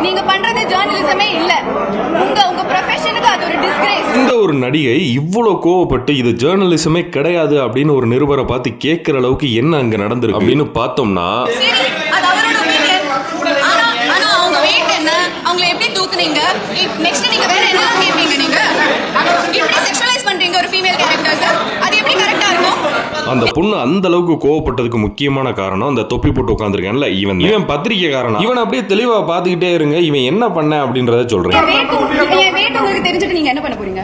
நீங்க பண்றது ஜர்னலிசமே இல்ல. உங்க ப்ரொஃபஷனுக்கு அது ஒரு டிஸ்கிரேஸ். இந்த ஒரு நடிகை இவ்வளவு கோவப்பட்டு இது ஜர்னலிசமே கிடையாது அப்படின்னு ஒரு நிருபரை பார்த்து கேட்கிற அளவுக்கு என்ன அங்க நடந்திருக்கு அப்படின்னு பார்த்தோம்னா, அது அவரோட ஒப்பீனியன். ஆனா அவங்க வெயிட் என்ன, அவங்களை எப்படி தூக்குனீங்க, நெக்ஸ்ட் நீங்க வேற என்ன கேட்பீங்க? நீங்க இப்படி செக்ஷுவலைஸ் பண்றீங்க ஒரு ஃபீமேல் கேரக்டர்ஸ், அது எப்படி கரெக்டா இருக்கும்? அந்த பொண்ணு அந்த அளவுக்கு கோவப்பட்டதுக்கு முக்கியமான காரணம் அந்த தொப்பி போட்டு உட்காந்துருக்கான்ல இவன் பத்திரிக்கைக்காரன். இவன் அப்படியே தெளிவா பாத்துக்கிட்டே இருங்க, இவன் என்ன பண்ண அப்படின்றத சொல்றேன். என் வெயிட் உங்களுக்கு தெரிஞ்சுட்டு நீங்க என்ன பண்ண போறீங்க?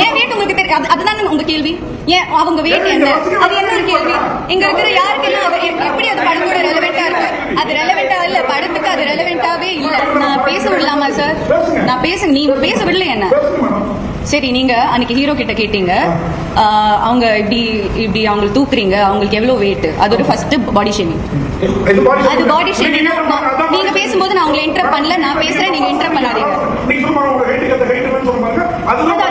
ஏன் வெயிட் உங்களுக்கு தெரியும்? அதுதானே உங்க கேள்வி. ஏன் அவங்க வெயிட் என்ன, அது என்ன ஒரு கேள்வி? இங்க இருக்கிற யாருக்கெல்லாம் எப்படி அது படத்தோட ரெலவெண்டா இருக்கு? அது ரெலவெண்டா இல்ல, படத்துக்கு அது ரெலவெண்டாவே இல்ல. நான் பேச விடலாமா சார்? நான் நீங்க பேச விடல என்ன? சரி, நீங்க அன்னைக்கு ஹீரோ கிட்ட கேட்டீங்க, அவங்க இப்படி அவங்க தூக்குறீங்க, அவங்களுக்கு எவ்வளவு வெயிட், அது ஒரு ஃபர்ஸ்ட் பாடி ஷேமிங். அது பாடி ஷேமிங். நீங்க பேசும்போது நான் உங்களை இன்டரப்ட் பண்ணல, நான் பேசுறேன், நீங்க இன்டரப்ட் பண்ணாதீங்க.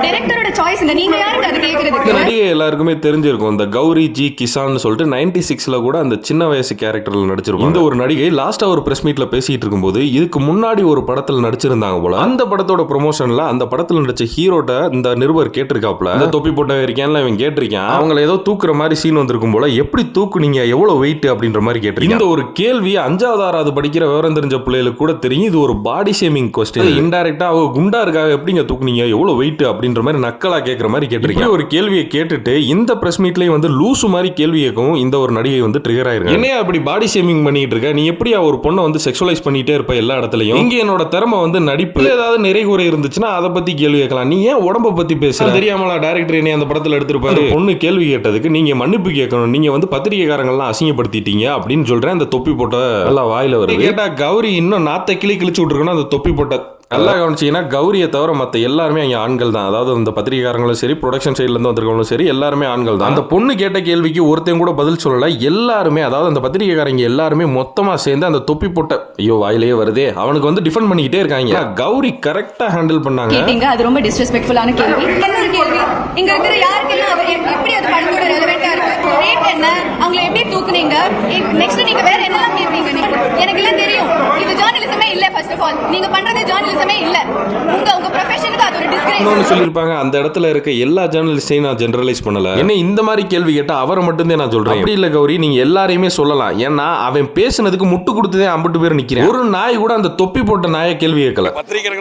டைரக்டரோட சாய்ஸ்ங்க, நீங்க யாருக்கு அது கேக்குறதுக்கு? நடிகை எல்லாருக்குமே தெரிஞ்சிருக்கும், இந்த கௌரி ஜி கிசான் சொல்லிட்டு 96ல கூட அந்த சின்ன வயசு கேரக்டர்ல நடிச்சிருக்கும். இந்த ஒரு நடிகை லாஸ்டா ஒரு பிரஸ் மீட்ல பேசிட்டு இருக்கும்போது இதுக்கு முன்னாடி ஒரு படத்துல நடிச்சிருந்தாங்க போல. அந்த படத்தோட ப்ரொமோஷன்ல அந்த படத்துல நடிச்ச ஹீரோட்ட இந்த நிருபர் கேட்டிருக்காப்ல, இந்த தொப்பி போட்ட இருக்கான்ல இவன் கேட்டிருக்கான், அவங்களை ஏதோ தூக்குற மாதிரி சீன் வந்திருக்கும் போல, எப்படி தூக்குனீங்க, எவ்வளவு வெயிட் அப்படின்ற மாதிரி கேட்டிருக்கீங்க. இந்த ஒரு கேள்வி 5வது 6வது படிக்கிற விவரம் தெரிஞ்ச பிள்ளைகளுக்கு கூட தெரியும். இது ஒரு பாடி ஷேமிங் கொஸ்டின். இன்டைரக்டா அவ குண்டா இருக்காக எப்படிங்க தூக்குனீங்க, எவ்வளவு வெயிட் அப்படின்ற மாதிரி நக்கலா கேட்கிற மாதிரி கேட்டிருக்கீங்க. ஒரு கேள்வியை கேட்டுட்டு இந்த பிரஸ் மீட்லயே வந்து லூசு மாதிரி கேள்வி கேட்கவும் இந்த ஒரு நடிகை வந்து ட்ரிகர் ஆயிருக்கு. என்னையா அப்படி பாடி ஷேமிங் பண்ணிட்டு இருக்க, நீ எப்படி ஒரு பொண்ணை வந்து செக்ஷுவலைஸ் பண்ணிட்டே இருப்ப எல்லா இடத்துலயும், இங்க என்னோட திறமை வந்து நடிப்பு, ஏதாவது நிறை குறை இருந்துச்சுன்னா அதை பத்தி கேள்வி கேட்கலாம், நீ ஏன் உடம்ப பத்தி பேசுற, தெரியாமலா டைரக்டர் என்னைய அந்த படத்துல எடுத்திருப்பாரு. பொண்ணு கேள்வி கேட்டதுக்கு நீங்க மன்னிப்பு கேட்கணும், நீங்க வந்து பத்திரிகைக்காரங்க எல்லாம் அசிங்கப்படுத்திட்டீங்க அப்படின்னு சொல்றேன். அந்த தொப்பி போட்ட நல்லா வாயில வருது. கேட்டா கௌரி இன்னும் நாத்த கிழிச்சு விட்டுருக்கணும். அந்த தொப்பி போட்ட நல்லா கவனிச்சீங்கன்னா கௌரியை தவிர மற்ற எல்லாருமே அங்கே ஆண்கள் தான். அதாவது அந்த பத்திரிகைக்காரங்களும் சரி, ப்ரொடக்ஷன் சைட்ல இருந்து வந்திருக்கவங்களும் சரி, எல்லாருமே ஆண்கள் தான். அந்த பொண்ணு கேட்ட கேள்விக்கு ஒருத்தையும் கூட பதில் சொல்லல. எல்லாருமே, அதாவது அந்த பத்திரிகைக்காரங்க எல்லாருமே மொத்தமா சேர்ந்து அந்த தொப்பி போட்ட ஐயோ வாயிலேயே வருதே அவனுக்கு வந்து டிஃபெண்ட் பண்ணிக்கிட்டே இருக்காங்க. கௌரி கரெக்டா ஹேண்டில் பண்ணாங்க. அது ரொம்ப டிஸ்ரெஸ்பெக்ட்ஃபுல்லான கேள்வி. இன்னொரு கேள்வி, இங்க இருக்கிற யாருக்கெல்லாம் எப்படி அது படத்தோட ரெலவெண்டா இருக்கு? ரேட் என்ன, அவங்களை எப்படி தூக்குனீங்க, நெக்ஸ்ட் நீங்க வேற என்னலாம் கேட்பீங்க? எனக்கு எல்லாம் தெரியும், இது ஜர்னலிசமே இல்ல. ஃபர்ஸ்ட் ஆஃப் ஆல் நீங்க பண்றது ஜர்னலிசமே இல்ல. உங்க ப்ரொஃபஷனுக்கு அது ஒரு டிஸ்கிரேஸ். இன்னொன்னு சொல்லிருப்பாங்க, அந்த இடத்துல இருக்க எல்லா ஜர்னலிஸ்டையும் நான் ஜெனரலைஸ் பண்ணல. என்ன இந்த மாதிரி கேள்வி கேட்டா அவரை மட்டும் தான் நான் சொல்றேன். அப்படி இல்ல கௌரி, நீங்க எல்லாரையுமே சொல்லலாம். ஏன்னா அவன் பேசுனதுக்கு முட்டு கொடுத்ததே 50 பேர் நிக்கிறேன். ஒரு நாய் கூட அந்த தொப்பி போட்ட நாயை கேள்வி கேட்கல. பத்திரிகைகள்